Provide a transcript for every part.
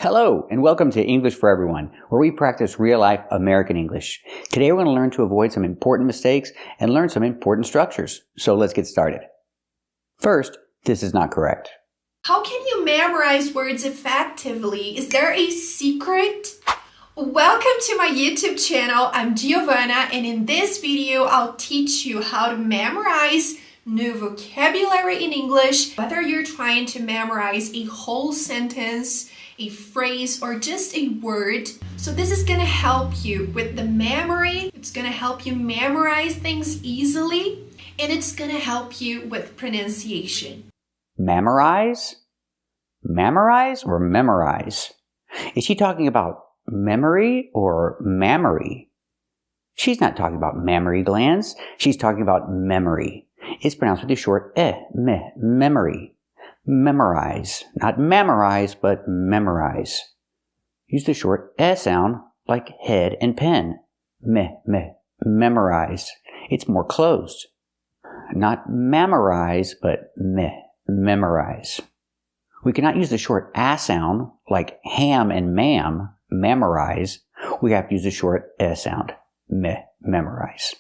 Hello, and welcome to English for Everyone, where we practice real-life American English. Today we're going to learn to avoid some important mistakes and learn some important structures. So let's get started. First, this is not correct. How can you memorize words effectively? Is there a secret? Welcome to my YouTube channel. I'm Giovana, and in this video, I'll teach you how to memorize new vocabulary in English, whether you're trying to memorize a whole sentence, a phrase, or just a word. So this is gonna help you with the memory. It's gonna help you memorize things easily, and it's gonna help you with pronunciation. Memorize? Memorize or memorize? Is she talking about memory or mammary? She's not talking about mammary glands. She's talking about memory. It's pronounced with the short memory. Memorize. Not memorize, but memorize. Use the short sound like head and pen. Memorize. It's more closed. Not memorize, but memorize. We cannot use the short sound like ham and ma'am, memorize. We have to use the short sound, memorize.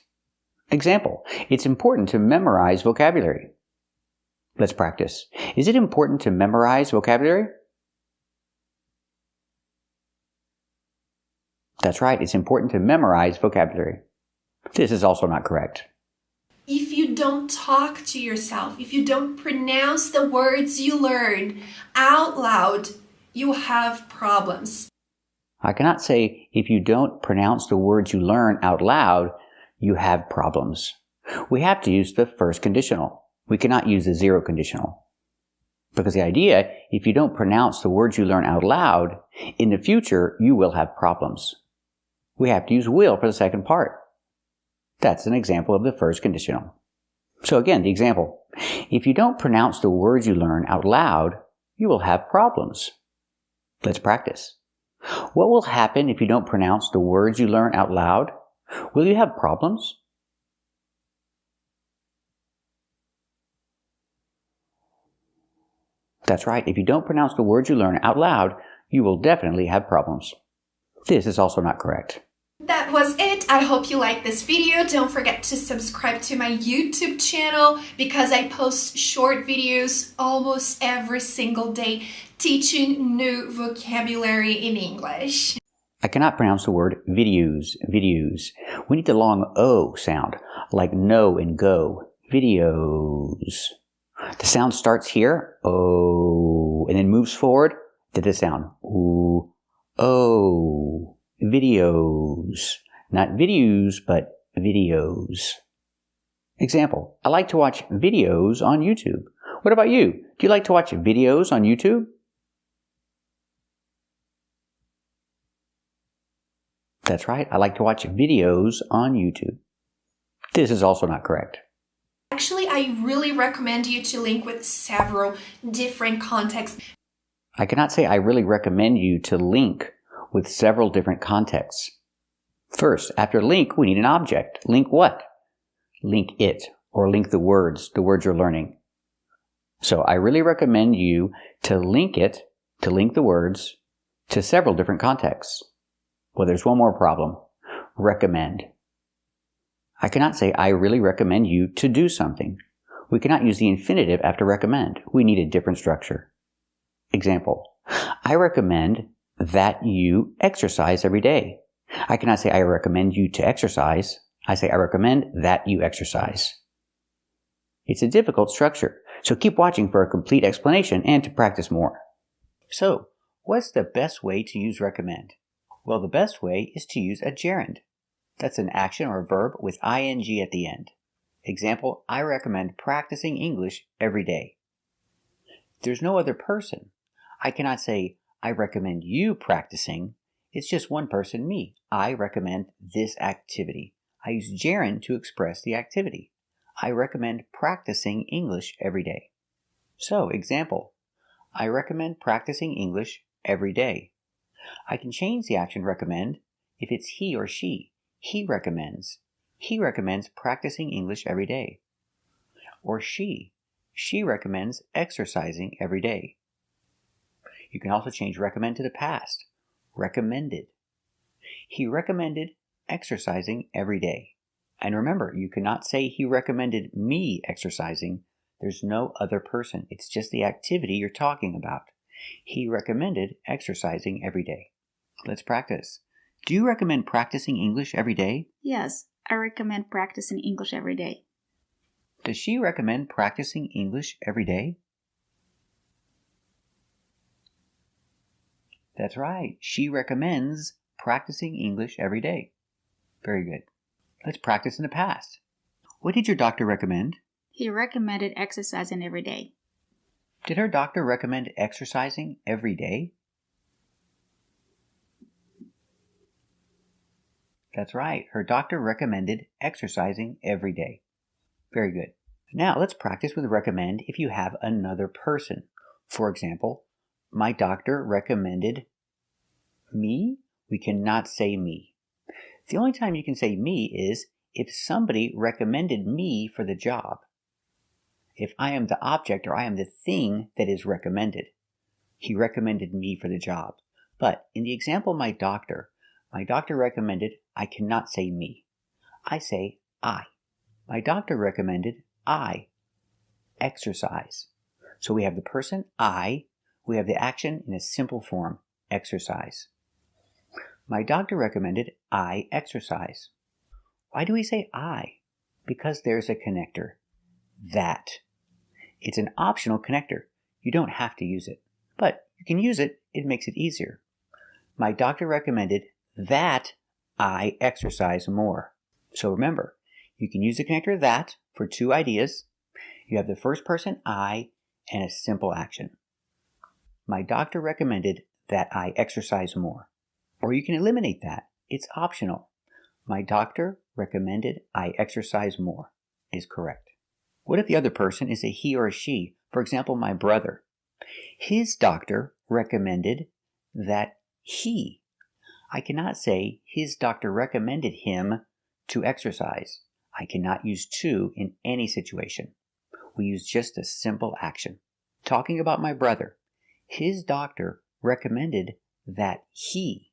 Example, it's important to memorize vocabulary. Let's practice. Is it important to memorize vocabulary? That's right, it's important to memorize vocabulary. This is also not correct. If you don't talk to yourself, if you don't pronounce the words you learn out loud, you have problems. I cannot say if you don't pronounce the words you learn out loud, you have problems. We have to use the first conditional. We cannot use the zero conditional. Because the idea, if you don't pronounce the words you learn out loud, in the future you will have problems. We have to use will for the second part. That's an example of the first conditional. So again, the example. If you don't pronounce the words you learn out loud, you will have problems. Let's practice. What will happen if you don't pronounce the words you learn out loud? Will you have problems? That's right. If you don't pronounce the words you learn out loud, you will definitely have problems. This is also not correct. That was it. I hope you liked this video. Don't forget to subscribe to my YouTube channel because I post short videos almost every single day teaching new vocabulary in English. I cannot pronounce the word videos. We need the long O sound, like no and go. Videos. The sound starts here, O, and then moves forward to the sound, oo, O. Videos. Not videos, but videos. Example, I like to watch videos on YouTube. What about you? Do you like to watch videos on YouTube? That's right, I like to watch videos on YouTube. This is also not correct. Actually, I really recommend you to link with several different contexts. I cannot say I really recommend you to link with several different contexts. First, after link, we need an object. Link what? Link it, or link the words you're learning. So I really recommend you to link it, to link the words, to several different contexts. Well, there's one more problem. Recommend. I cannot say I really recommend you to do something. We cannot use the infinitive after recommend. We need a different structure. Example, I recommend that you exercise every day. I cannot say I recommend you to exercise. I say I recommend that you exercise. It's a difficult structure, so keep watching for a complete explanation and to practice more. So, what's the best way to use recommend? Well, the best way is to use a gerund. That's an action or a verb with ing at the end. Example, I recommend practicing English every day. There's no other person. I cannot say, I recommend you practicing. It's just one person, me. I recommend this activity. I use gerund to express the activity. I recommend practicing English every day. So, example, I recommend practicing English every day. I can change the action recommend if it's he or she. He recommends. He recommends practicing English every day. Or she recommends exercising every day. You can also change recommend to the past. Recommended. He recommended exercising every day. And remember, you cannot say he recommended me exercising. There's no other person. It's just the activity you're talking about. He recommended exercising every day. Let's practice. Do you recommend practicing English every day? Yes, I recommend practicing English every day. Does she recommend practicing English every day? That's right. She recommends practicing English every day. Very good. Let's practice in the past. What did your doctor recommend? He recommended exercising every day. Did her doctor recommend exercising every day? That's right. Her doctor recommended exercising every day. Very good. Now let's practice with recommend if you have another person. For example, my doctor recommended me. We cannot say me. The only time you can say me is if somebody recommended me for the job. If I am the object or I am the thing that is recommended. He recommended me for the job. But in the example my doctor recommended, I cannot say me. I say I. My doctor recommended I exercise. So we have the person I, we have the action in a simple form, exercise. My doctor recommended I exercise. Why do we say I? Because there's a connector, that. It's an optional connector. You don't have to use it. But you can use it. It makes it easier. My doctor recommended that I exercise more. So remember, you can use the connector that for two ideas. You have the first person I and a simple action. My doctor recommended that I exercise more. Or you can eliminate that. It's optional. My doctor recommended I exercise more is correct. What if the other person is a he or a she? For example, my brother. His doctor recommended that he. I cannot say his doctor recommended him to exercise. I cannot use to in any situation. We use just a simple action. Talking about my brother. His doctor recommended that he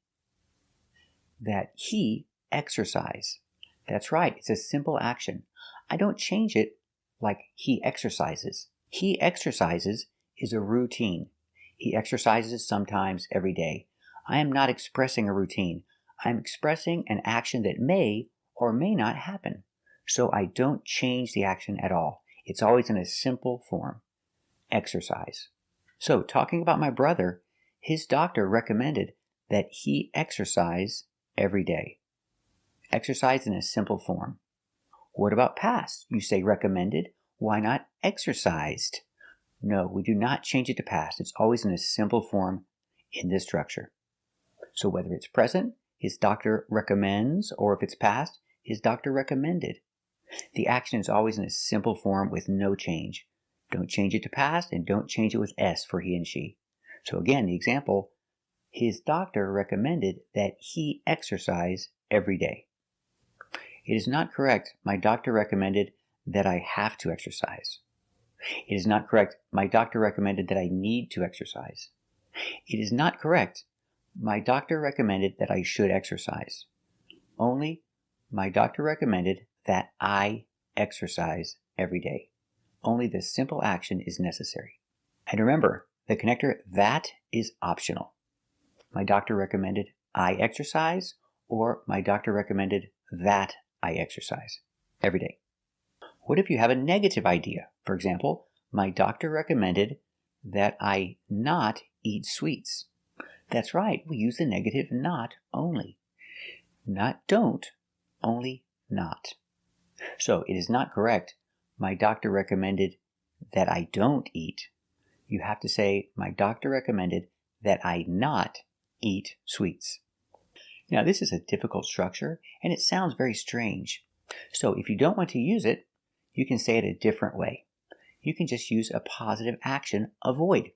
exercise. That's right. It's a simple action. I don't change it like he exercises. He exercises is a routine. He exercises sometimes every day. I am not expressing a routine. I'm expressing an action that may or may not happen. So I don't change the action at all. It's always in a simple form. Exercise. So talking about my brother, his doctor recommended that he exercise every day. Exercise in a simple form. What about past? You say recommended. Why not exercised? No, we do not change it to past. It's always in a simple form in this structure. So whether it's present, his doctor recommends, or if it's past, his doctor recommended. The action is always in a simple form with no change. Don't change it to past and don't change it with S for he and she. So again, the example, his doctor recommended that he exercise every day. It is not correct, my doctor recommended that I have to exercise. It is not correct, my doctor recommended that I need to exercise. It is not correct, my doctor recommended that I should exercise. Only, my doctor recommended that I exercise every day. Only the simple action is necessary. And remember, the connector that is optional. My doctor recommended I exercise, or my doctor recommended that I exercise every day. What if you have a negative idea? For example, my doctor recommended that I not eat sweets. That's right, we use the negative not only. Not don't, only not. So it is not correct, my doctor recommended that I don't eat. You have to say, my doctor recommended that I not eat sweets. Now this is a difficult structure and it sounds very strange. So if you don't want to use it, you can say it a different way. You can just use a positive action, avoid.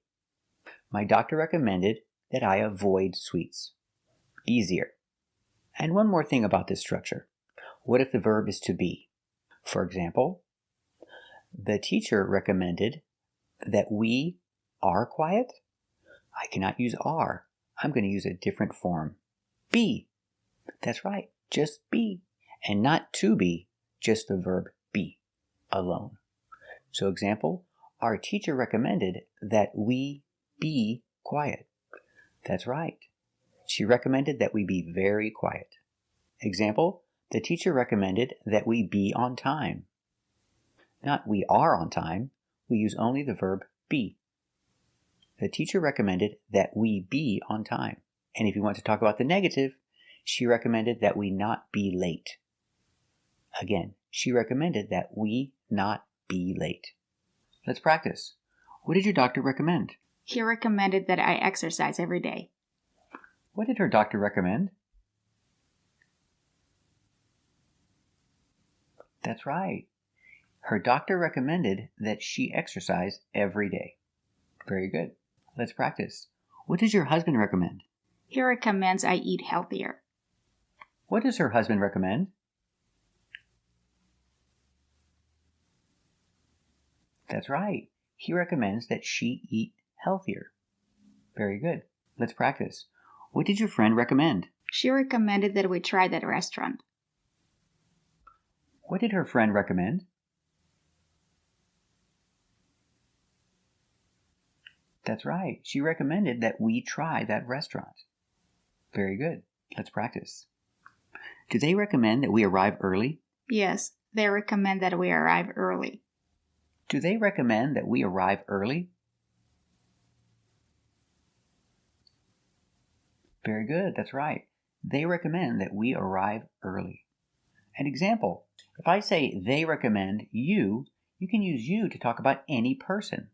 My doctor recommended that I avoid sweets. Easier. And one more thing about this structure. What if the verb is to be? For example, the teacher recommended that we are quiet. I cannot use are. I'm going to use a different form. Be. That's right, just be. And not to be, just the verb be, alone. So example, our teacher recommended that we be quiet. That's right. She recommended that we be very quiet. Example, the teacher recommended that we be on time. Not we are on time, we use only the verb be. The teacher recommended that we be on time. And if you want to talk about the negative, she recommended that we not be late. Again, she recommended that we not be late. Let's practice. What did your doctor recommend? He recommended that I exercise every day. What did her doctor recommend? That's right. Her doctor recommended that she exercise every day. Very good. Let's practice. What does your husband recommend? He recommends I eat healthier. What does her husband recommend? That's right. He recommends that she eat healthier. Very good. Let's practice. What did your friend recommend? She recommended that we try that restaurant. What did her friend recommend? That's right. She recommended that we try that restaurant. Very good. Let's practice. Do they recommend that we arrive early? Yes, they recommend that we arrive early. Do they recommend that we arrive early? Very good. That's right. They recommend that we arrive early. An example, if I say they recommend you, you can use you to talk about any person.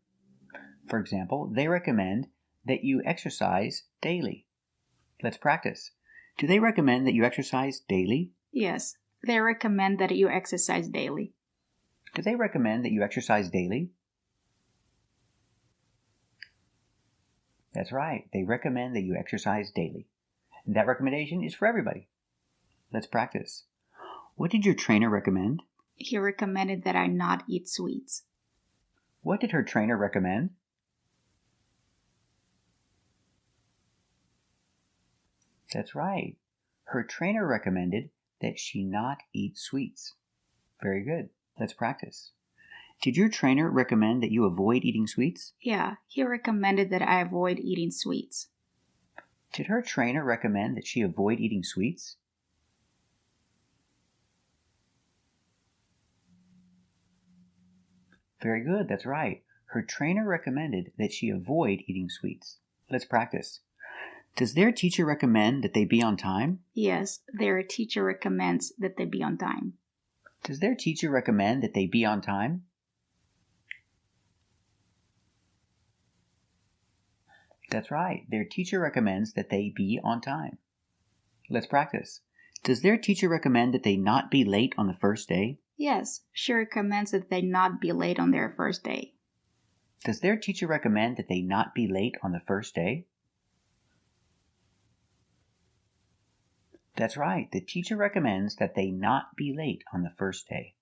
For example, they recommend that you exercise daily. Let's practice. Do they recommend that you exercise daily? Yes, they recommend that you exercise daily. Do they recommend that you exercise daily? That's right. They recommend that you exercise daily. And that recommendation is for everybody. Let's practice. What did your trainer recommend? He recommended that I not eat sweets. What did her trainer recommend? That's right. Her trainer recommended that she not eat sweets. Very good. Let's practice. Did your trainer recommend that you avoid eating sweets? Yeah, he recommended that I avoid eating sweets. Did her trainer recommend that she avoid eating sweets? Very good, that's right. Her trainer recommended that she avoid eating sweets. Let's practice. Does their teacher recommend that they be on time? Yes, their teacher recommends that they be on time. Does their teacher recommend that they be on time? That's right. Their teacher recommends that they be on time. Let's practice. Does their teacher recommend that they not be late on the first day? Yes, she recommends that they not be late on their first day. Does their teacher recommend that they not be late on the first day? That's right. The teacher recommends that they not be late on the first day.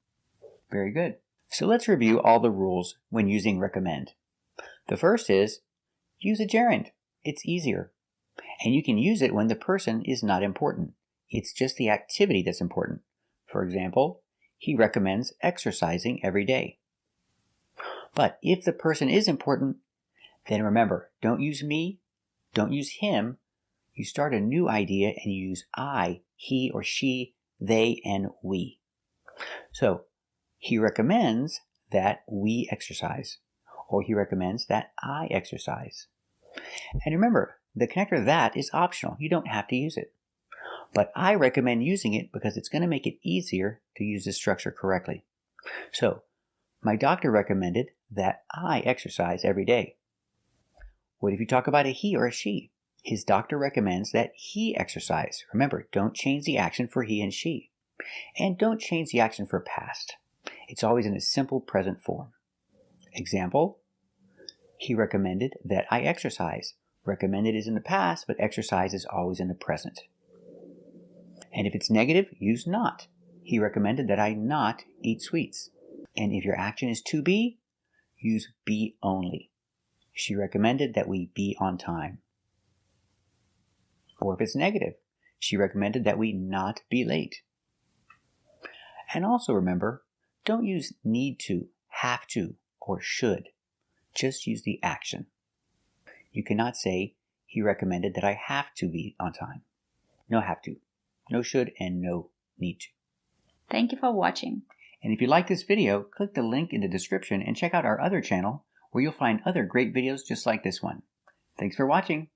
Very good. So let's review all the rules when using recommend. The first is use a gerund. It's easier. And you can use it when the person is not important. It's just the activity that's important. For example, he recommends exercising every day. But if the person is important, then remember, don't use me, don't use him. You start a new idea and you use I, he or she, they, and we. So, he recommends that we exercise, or he recommends that I exercise. And remember, the connector that is optional. You don't have to use it. But I recommend using it because it's going to make it easier to use this structure correctly. So, my doctor recommended that I exercise every day. What if you talk about a he or a she? His doctor recommends that he exercise. Remember, don't change the action for he and she. And don't change the action for past. It's always in a simple present form. Example, he recommended that I exercise. Recommended is in the past, but exercise is always in the present. And if it's negative, use not. He recommended that I not eat sweets. And if your action is to be, use be only. she recommended that we be on time. Or if it's negative, she recommended that we not be late. And also remember, don't use need to, have to, or should. Just use the action. You cannot say, he recommended that I have to be on time. No have to, no should, and no need to. Thank you for watching. And if you like this video, click the link in the description and check out our other channel where you'll find other great videos just like this one. Thanks for watching.